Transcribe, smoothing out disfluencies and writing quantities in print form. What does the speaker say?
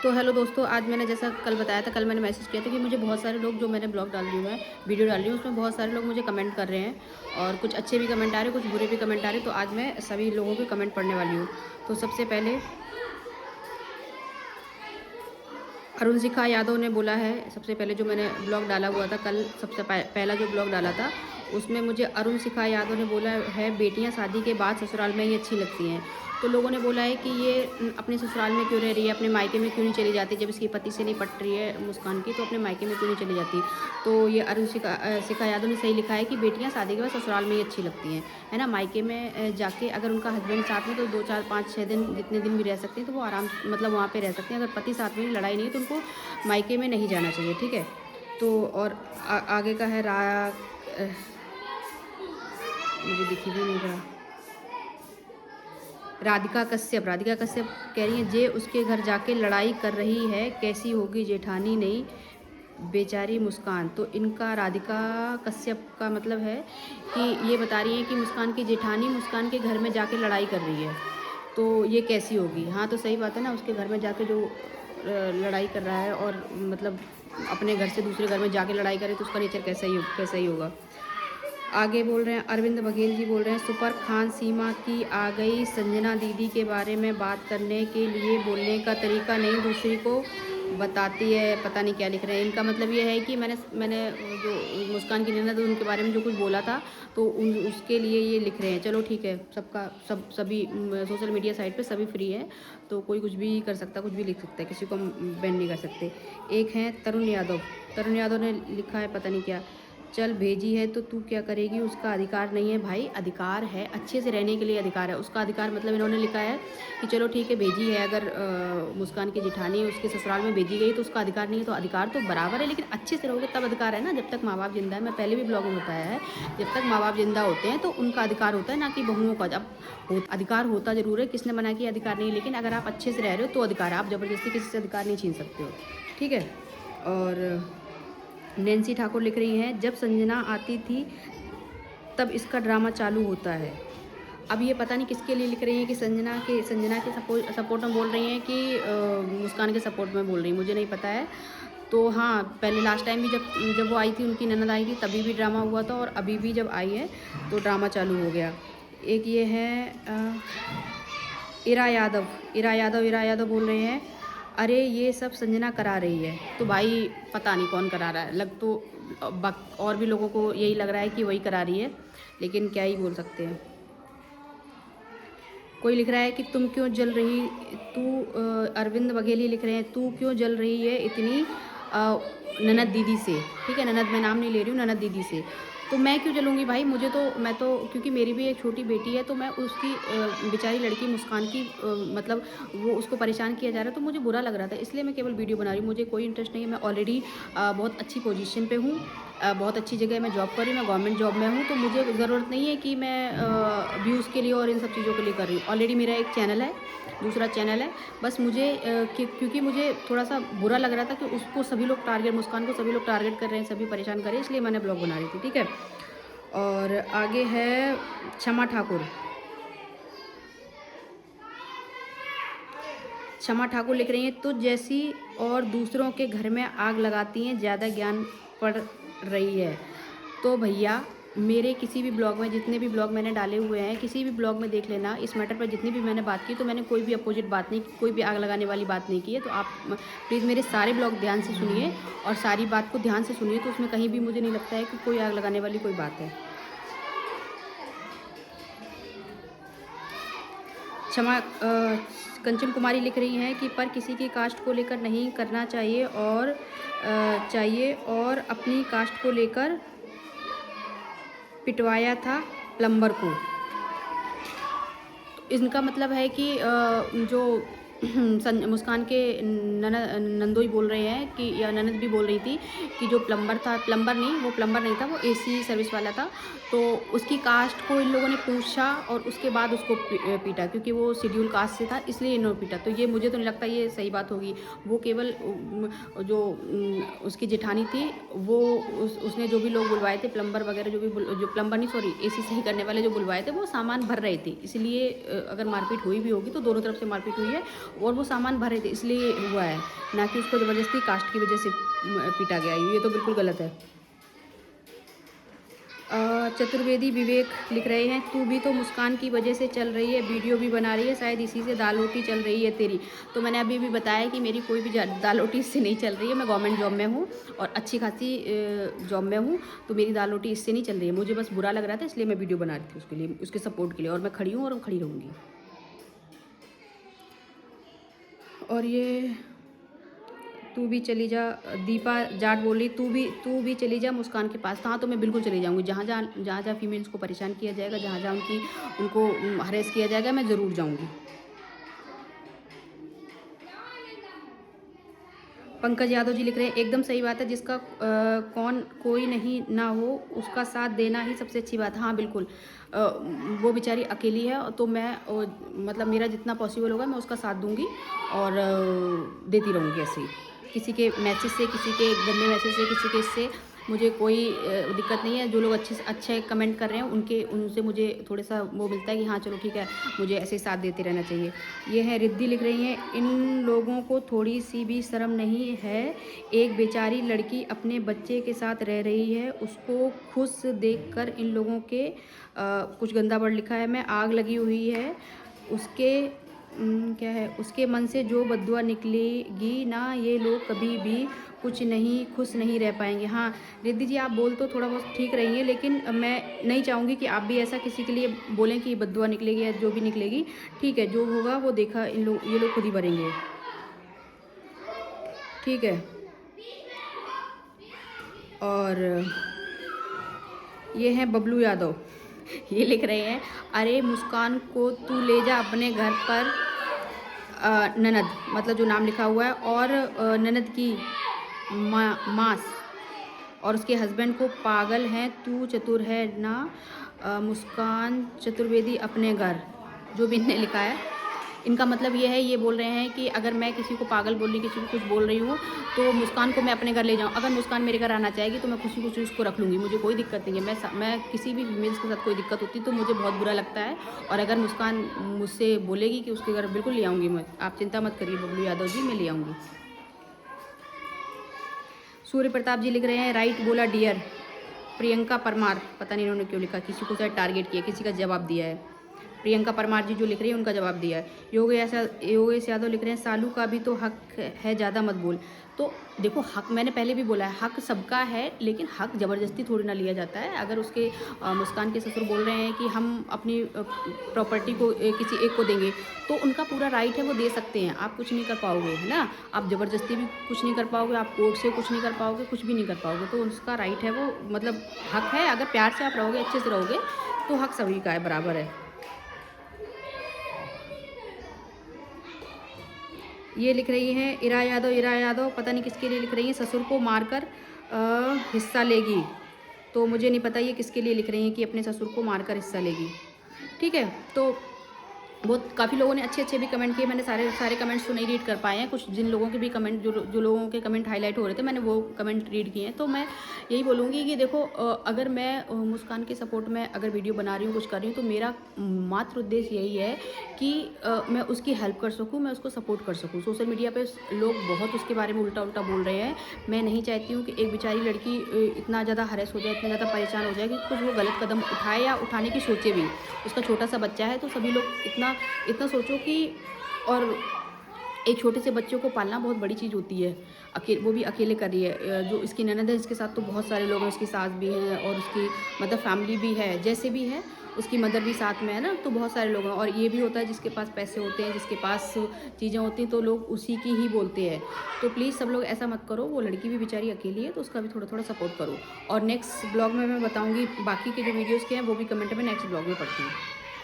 तो हेलो दोस्तों, आज मैंने जैसा कल बताया था, कल मैंने मैसेज किया था कि मुझे बहुत सारे लोग, जो मैंने ब्लॉग डाल रही हूँ, मैं वीडियो डाल रही हूँ, उसमें बहुत सारे लोग मुझे कमेंट कर रहे हैं और कुछ अच्छे भी कमेंट आ रहे हैं, कुछ बुरे भी कमेंट आ रहे हैं। तो आज मैं सभी लोगों के कमेंट पढ़ने वाली हूँ। तो सबसे पहले अरुण शिखा यादव ने बोला है, सबसे पहले जो मैंने ब्लॉग डाला हुआ था कल, सबसे पहला जो ब्लॉग डाला था उसमें मुझे अरुण शिखा यादव ने बोला है, बेटियां शादी के बाद ससुराल में ही अच्छी लगती हैं। तो लोगों ने बोला है कि ये अपने ससुराल में क्यों रह रही है, अपने मायके में क्यों नहीं चली जाती, जब इसके पति से नहीं पट रही है मुस्कान की, तो अपने मायके में क्यों नहीं चली जाती। तो ये अरुण शिखा यादव ने सही लिखा है कि बेटियां शादी के बाद ससुराल में ही अच्छी लगती हैं, है ना। मायके में जाके अगर उनका हस्बैंड साथ में, तो 2 4 5 6 दिन जितने दिन भी रह सकते हैं तो वो आराम, मतलब वहाँ पे रह सकते हैं। अगर पति साथ में लड़ाई नहीं है तो उनको मायके में नहीं जाना चाहिए, ठीक है। तो और आगे का है मुझे दिख भी नहीं रहा। राधिका कश्यप कह रही हैं, जे उसके घर जाके लड़ाई कर रही है, कैसी होगी जेठानी नहीं बेचारी मुस्कान। तो इनका राधिका कश्यप का मतलब है कि ये बता रही हैं कि मुस्कान की जेठानी मुस्कान के घर में जाके लड़ाई कर रही है, तो ये कैसी होगी। हाँ, तो सही बात है ना, उसके घर में जाके जो लड़ाई कर रहा है और मतलब अपने घर से दूसरे घर में जाके लड़ाई करे, तो उसका नेचर कैसा ही होगा। आगे बोल रहे हैं, अरविंद बघेल जी बोल रहे हैं, सुपर खान सीमा की आ गई संजना दीदी के बारे में बात करने के लिए, बोलने का तरीका नहीं दूसरी को बताती है। पता नहीं क्या लिख रहे हैं। इनका मतलब ये है कि मैंने जो मुस्कान की ननद, उनके बारे में जो कुछ बोला था, तो उसके लिए ये लिख रहे हैं। चलो ठीक है, सभी सोशल मीडिया साइट पे सभी फ्री है, तो कोई कुछ भी कर सकता, कुछ भी लिख सकता है, किसी को बैन नहीं कर सकते। एक है तरुण यादव ने लिखा है पता नहीं क्या, चल भेजी है तो तू क्या करेगी, उसका अधिकार नहीं है। भाई अधिकार है, अच्छे से रहने के लिए अधिकार है। उसका अधिकार मतलब इन्होंने लिखा है कि चलो ठीक है, भेजी है, अगर मुस्कान की जेठानी उसके ससुराल में भेजी गई तो उसका अधिकार नहीं है, तो अधिकार तो बराबर है, लेकिन अच्छे से रहोगे तब अधिकार है ना। जब तक माँ बाप जिंदा है, मैं पहले भी ब्लॉग में बताया है, जब तक माँ बाप जिंदा होते हैं तो उनका अधिकार होता है, ना कि बहुओं का। अब अधिकार होता ज़रूर है, किसने मना किया अधिकार नहीं, लेकिन अगर आप अच्छे से रह रहे हो तो अधिकार है। आप ज़बरदस्ती किसी से अधिकार नहीं छीन सकते हो, ठीक है। और नैन्सी ठाकुर लिख रही हैं, जब संजना आती थी तब इसका ड्रामा चालू होता है। अब ये पता नहीं किसके लिए लिख रही हैं, कि संजना के सपोर्ट में बोल रही हैं कि मुस्कान के सपोर्ट में बोल रही हैं, मुझे नहीं पता है। तो हाँ, पहले लास्ट टाइम भी जब वो आई थी, उनकी ननद आई थी, तभी भी ड्रामा हुआ था, और अभी भी जब आई है तो ड्रामा चालू हो गया। एक ये है इरा यादव बोल रहे हैं, अरे ये सब संजना करा रही है। तो भाई पता नहीं कौन करा रहा है, लग तो और भी लोगों को यही लग रहा है कि वही करा रही है, लेकिन क्या ही बोल सकते हैं। कोई लिख रहा है कि तुम क्यों जल रही, अरविंद बघेली लिख रहे हैं, तू क्यों जल रही है इतनी ननद दीदी से। ठीक है, ननद मैं नाम नहीं ले रही हूँ, ननद दीदी से। तो मैं क्यों जलूँगी भाई, मैं तो क्योंकि मेरी भी एक छोटी बेटी है, तो मैं उसकी बेचारी लड़की मुस्कान की मतलब वो उसको परेशान किया जा रहा है, तो मुझे बुरा लग रहा था, इसलिए मैं केवल वीडियो बना रही हूँ। मुझे कोई इंटरेस्ट नहीं है, मैं ऑलरेडी बहुत अच्छी पोजीशन पे हूँ, बहुत अच्छी जगह मैं जॉब कर रही हूँ, मैं गवर्नमेंट जॉब में हूँ, तो मुझे ज़रूरत नहीं है कि मैं व्यूज़ के लिए और इन सब चीज़ों के लिए कर रही हूँ। ऑलरेडी मेरा एक चैनल है, दूसरा चैनल है। बस मुझे क्योंकि मुझे थोड़ा सा बुरा लग रहा था कि उसको सभी लोग टारगेट, मुस्कान को सभी लोग टारगेट कर रहे हैं, सभी परेशान कर रहे हैं, इसलिए मैंने ब्लॉग बना रही थी, ठीक है। और आगे है क्षमा ठाकुर लिख रही हैं, तुझ जैसी और दूसरों के घर में आग लगाती हैं, ज़्यादा ज्ञान पड़ रही है। तो भैया मेरे किसी भी ब्लॉग में, जितने भी ब्लॉग मैंने डाले हुए हैं, किसी भी ब्लॉग में देख लेना, इस मैटर पर जितनी भी मैंने बात की, तो मैंने कोई भी अपोजिट बात नहीं की, कोई भी आग लगाने वाली बात नहीं की है। तो आप प्लीज़ मेरे सारे ब्लॉग ध्यान से सुनिए और सारी बात को ध्यान से सुनिए, तो उसमें कहीं भी मुझे नहीं लगता है कि कोई आग लगाने वाली कोई बात है। कंचन कुमारी लिख रही हैं कि पर किसी की कास्ट को लेकर नहीं करना चाहिए, और अपनी कास्ट को लेकर पिटवाया था प्लम्बर को। इनका मतलब है कि जो मुस्कान के नंदोई बोल रहे हैं कि, या ननद भी बोल रही थी कि जो प्लम्बर था, वो प्लम्बर नहीं था, वो एसी सर्विस वाला था, तो उसकी कास्ट को इन लोगों ने पूछा और उसके बाद उसको पीटा, क्योंकि वो शेड्यूल कास्ट से था, इसलिए इन्होंने पीटा। तो ये मुझे तो नहीं लगता ये सही बात होगी। वो केवल जो उसकी जेठानी थी, वो उसने जो भी लोग बुलवाए थे, प्लम्बर वगैरह, जो प्लम्बर नहीं, सॉरी, एसी सही करने वाले जो बुलवाए थे, वो सामान भर रहे थे, इसलिए अगर मारपीट हुई भी होगी तो दोनों तरफ से मारपीट हुई है। और वो सामान भर रहे थे इसलिए हुआ है, ना कि उसको ज़बरदस्ती कास्ट की वजह से पीटा गया। ये तो बिल्कुल गलत है। चतुर्वेदी विवेक लिख रहे हैं, तू भी तो मुस्कान की वजह से चल रही है, वीडियो भी बना रही है, शायद इसी से दाल रोटी चल रही है तेरी। तो मैंने अभी भी बताया कि मेरी कोई भी दाल रोटी इससे नहीं चल रही है। मैं गवर्नमेंट जॉब में हूँ और अच्छी खासी जॉब में हूँ, तो मेरी दाल रोटी इससे नहीं चल रही है। मुझे बस बुरा लग रहा था इसलिए मैं वीडियो बना रही थी उसके लिए, उसके सपोर्ट के लिए, और मैं खड़ी हूँ और खड़ी रहूँगी। और ये तू भी चली जा, दीपा जाट बोल रही, तू भी चली जा मुस्कान के पास। हाँ, तो मैं बिल्कुल चली जाऊँगी। जहाँ जहाँ फीमेल्स को परेशान किया जाएगा, जहाँ जहाँ उनको हरेस किया जाएगा, मैं ज़रूर जाऊँगी। पंकज यादव जी लिख रहे हैं, एकदम सही बात है, जिसका कोई नहीं ना हो उसका साथ देना ही सबसे अच्छी बात है। हाँ बिल्कुल, वो बेचारी अकेली है, तो मैं मतलब मेरा जितना पॉसिबल होगा मैं उसका साथ दूंगी और देती रहूँगी ऐसे ही। किसी के मैसेज से, किसी के गंदे मैसेज से, किसी के इससे मुझे कोई दिक्कत नहीं है। जो लोग अच्छे कमेंट कर रहे हैं उनसे मुझे थोड़ा सा वो मिलता है कि हाँ चलो ठीक है, मुझे ऐसे साथ देते रहना चाहिए। ये है रिद्धि लिख रही हैं, इन लोगों को थोड़ी सी भी शर्म नहीं है। एक बेचारी लड़की अपने बच्चे के साथ रह रही है, उसको खुश देखकर इन लोगों के कुछ गंदा वर्ड लिखा है, मैं आग लगी हुई है उसके क्या है, उसके मन से जो बद्दुआ निकलेगी ना, ये लोग कभी भी खुश नहीं रह पाएंगे। हाँ रिद्धि जी, आप बोल तो थोड़ा बहुत ठीक रही हैं, लेकिन मैं नहीं चाहूँगी कि आप भी ऐसा किसी के लिए बोलें कि बद्दुआ निकलेगी या जो भी निकलेगी। ठीक है, जो होगा वो देखा ये लोग खुद ही भरेंगे। ठीक है। और ये हैं बबलू यादव, ये लिख रहे हैं, अरे मुस्कान को तू ले जा अपने घर पर, ननद मतलब जो नाम लिखा हुआ है, और ननद की मास और उसके हस्बैंड को पागल हैं, तू चतुर है ना, मुस्कान चतुर्वेदी अपने घर, जो भी इनने लिखा है। इनका मतलब ये है, ये बोल रहे हैं कि अगर मैं किसी को पागल बोल रही, किसी को कुछ बोल रही हूँ, तो मुस्कान को मैं अपने घर ले जाऊँ। अगर मुस्कान मेरे घर आना चाहेगी तो मैं खुशी उसको रख लूँगी, मुझे कोई दिक्कत नहीं है। मैं किसी भी फीमेल्स के साथ कोई दिक्कत होती तो मुझे बहुत बुरा लगता है, और अगर मुस्कान मुझसे बोलेगी कि उसके घर, बिल्कुल ले आऊँगी मैं, आप चिंता मत करिए बबलू यादव जी, मैं ले आऊँगी। सूर्य प्रताप जी लिख रहे हैं, राइट बोला डियर। प्रियंका परमार, पता नहीं इन्होंने क्यों लिखा, किसी को शायद टारगेट किया, किसी का जवाब दिया है। प्रियंका परमार जी जो लिख रही है उनका जवाब दिया है। योगेश यादव लिख रहे हैं, सालू का भी तो हक है, ज़्यादा मत बोल। तो देखो, हक मैंने पहले भी बोला है, हक सबका है, लेकिन हक ज़बरदस्ती थोड़ी ना लिया जाता है। अगर उसके मुस्कान के ससुर बोल रहे हैं कि हम अपनी प्रॉपर्टी को किसी एक को देंगे, तो उनका पूरा राइट है, वो दे सकते हैं। आप कुछ नहीं कर पाओगे, है ना, आप ज़बरदस्ती भी कुछ नहीं कर पाओगे, आप कोर्ट से कुछ नहीं कर पाओगे, कुछ भी नहीं कर पाओगे, तो उसका राइट है, वो मतलब हक है। अगर प्यार से आप रहोगे, अच्छे से रहोगे, तो हक सभी का है, बराबर है। ये लिख रही हैं इरा यादव, पता नहीं किसके लिए लिख रही हैं, ससुर को मारकर हिस्सा लेगी। तो मुझे नहीं पता ये किसके लिए लिख रही हैं कि अपने ससुर को मारकर हिस्सा लेगी। ठीक है, तो बहुत काफ़ी लोगों ने अच्छे भी कमेंट किए। मैंने सारे कमेंट्स तो नहीं रीड कर पाए हैं, कुछ जिन लोगों के भी कमेंट, जो लोगों के कमेंट हाईलाइट हो रहे थे, मैंने वो कमेंट रीड किए हैं। तो मैं यही बोलूँगी कि देखो, अगर मैं मुस्कान के सपोर्ट में अगर वीडियो बना रही हूँ, कुछ कर रही हूँ, तो मेरा मात्र उद्देश्य यही है कि मैं उसकी हेल्प कर सकूँ, मैं उसको सपोर्ट कर सकूँ। सोशल मीडिया पर लोग बहुत उसके बारे में उल्टा बोल रहे हैं। मैं नहीं चाहती हूँ कि एक बेचारी लड़की इतना ज़्यादा हरेस हो जाए, इतना ज़्यादा परेशान हो जाए कि कुछ वो गलत कदम उठाए या उठाने की सोचे भी। उसका छोटा सा बच्चा है, तो सभी लोग इतना सोचो कि, और एक छोटे से बच्चों को पालना बहुत बड़ी चीज़ होती है, वो भी अकेले कर रही है। जो इसकी ननद है, इसके साथ तो बहुत सारे लोग हैं, उसकी सास भी हैं और उसकी मतलब फैमिली भी है, जैसे भी है, उसकी मदर भी साथ में है ना, तो बहुत सारे लोग हैं। और ये भी होता है, जिसके पास पैसे होते हैं, जिसके पास चीज़ें होती हैं, तो लोग उसी की ही बोलते हैं। तो प्लीज़ सब लोग ऐसा मत करो, वो लड़की भी बेचारी अकेली है, तो उसका भी थोड़ा सपोर्ट करो। और नेक्स्ट ब्लॉग में मैं बताऊँगी बाकी के जो वीडियोज़ के हैं, वो भी कमेंट में नेक्स्ट ब्लॉग में पढ़ती हूँ।